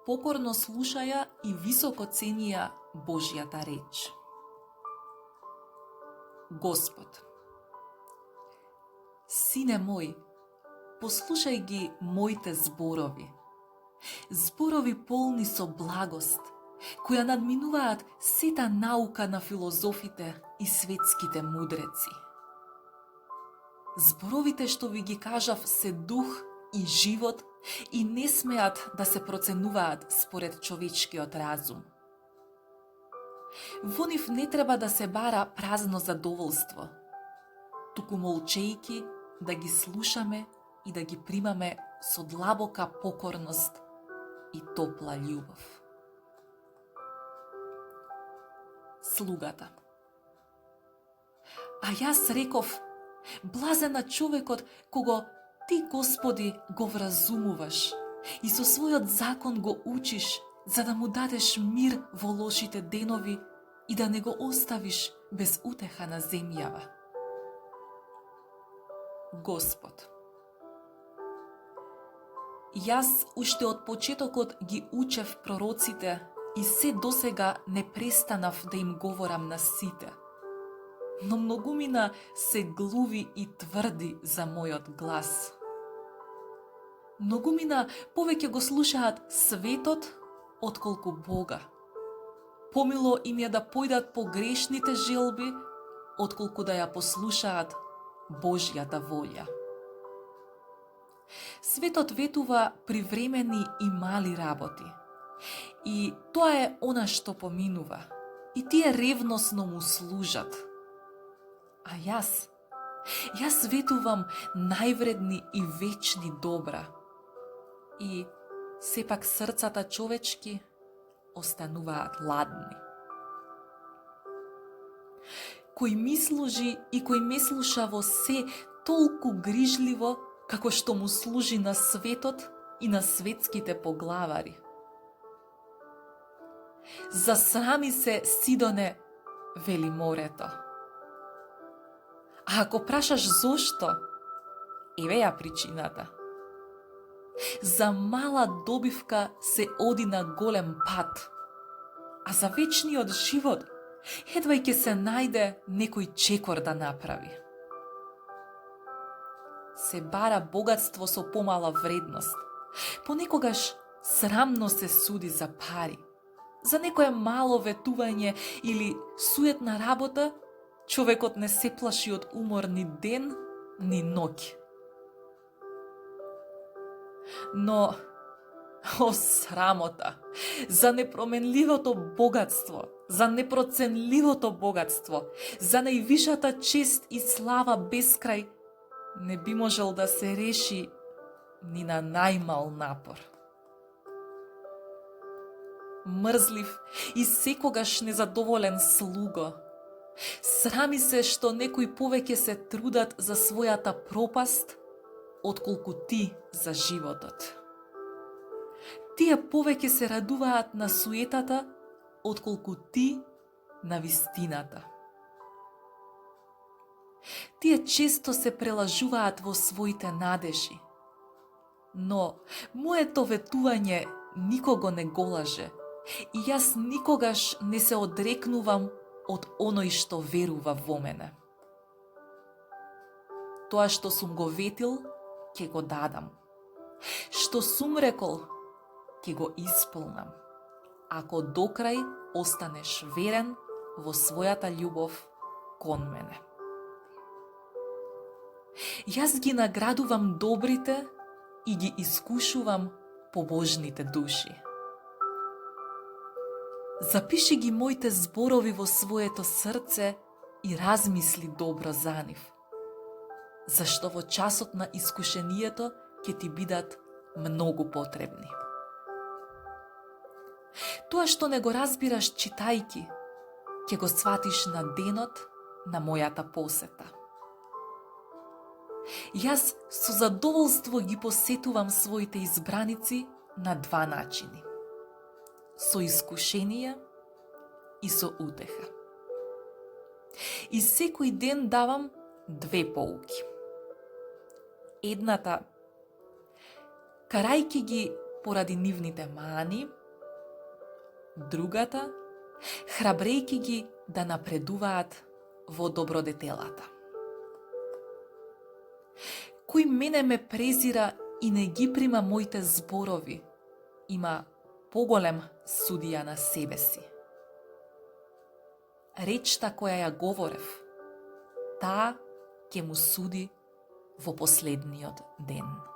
покорно слушаја и високо ценија Божјата реч. Господ, сине мој, послушај ги моите зборови, зборови полни со благост, која надминуваат сета наука на филозофите и светските мудреци. Зборовите што ви ги кажав се дух и живот и не смеат да се проценуваат според човечкиот разум. Во нив не треба да се бара празно задоволство, туку молчејки да ги слушаме и да ги примаме со длабока покорност и топла љубов. Слугата. А јас реков, блазен на човекот кого ти, Господи, го вразумуваш и со својот закон го учиш, за да му дадеш мир во лошите денови и да не го оставиш без утеха на земјава. Господ. Јас уште од почетокот ги учев пророците и се досега не престанав да им говорам на сите. Но многумина се глуви и тврди за мојот глас. Многумина повеќе го слушаат светот, отколку Бога. Помило им е да појдат по грешните желби, отколку да ја послушаат Божјата волја. Светот ветува привремени и мали работи. И тоа е она што поминува. И тие ревносно му служат. А јас ветувам највредни и вечни добра. И сепак срцата човечки остануваат ладни. Кој ми служи и кој ме слуша во се толку грижливо, како што му служи на светот и на светските поглавари. Засрами се, Сидоне, вели морето. А ако прашаш зошто, еве ја причината. За мала добивка се оди на голем пат, а за вечниот живот едвај ќе се најде некој чекор да направи. Се бара богатство со помала вредност. Понекогаш срамно се суди за пари. За некое мало ветување или суетна работа, човекот не се плаши од умор ни ден, ни ноќ. Но, о срамота, за непроменливото богатство, за непроценливото богатство, за највишата чест и слава без крај, не би можел да се реши ни на најмал напор. Мрзлив и секогаш незадоволен слуго, срами се што некои повеќе се трудат за својата пропаст, отколку ти за животот. Тие повеќе се радуваат на суетата, отколку ти на вистината. Тие често се прелажуваат во своите надежи. Но моето ветување никого не го лаже и јас никогаш не се одрекнувам од оној што верува во мене. Тоа што сум го ветил, ќе го дадам. Што сум рекол, ќе го исполнам. Ако до крај останеш верен во својата љубов кон мене. Јас ги наградувам добрите и ги искушувам побожните души. Запиши ги моите зборови во своето срце и размисли добро за нив, зашто во часот на искушението ќе ти бидат многу потребни. Тоа што не го разбираш читајки, ќе го сватиш на денот на мојата посета. Јас со задоволство ги посетувам своите избраници на два начини. Со искушение и со утеха. И секој ден давам две поуки. Едната, карајки ги поради нивните мани, другата храбрејки ги да напредуваат во добродетелата. Кој мене ме презира и не ги прима моите зборови, има поголем судија на себе си. Речта која ја говорев, таа ќе му суди во последниот ден.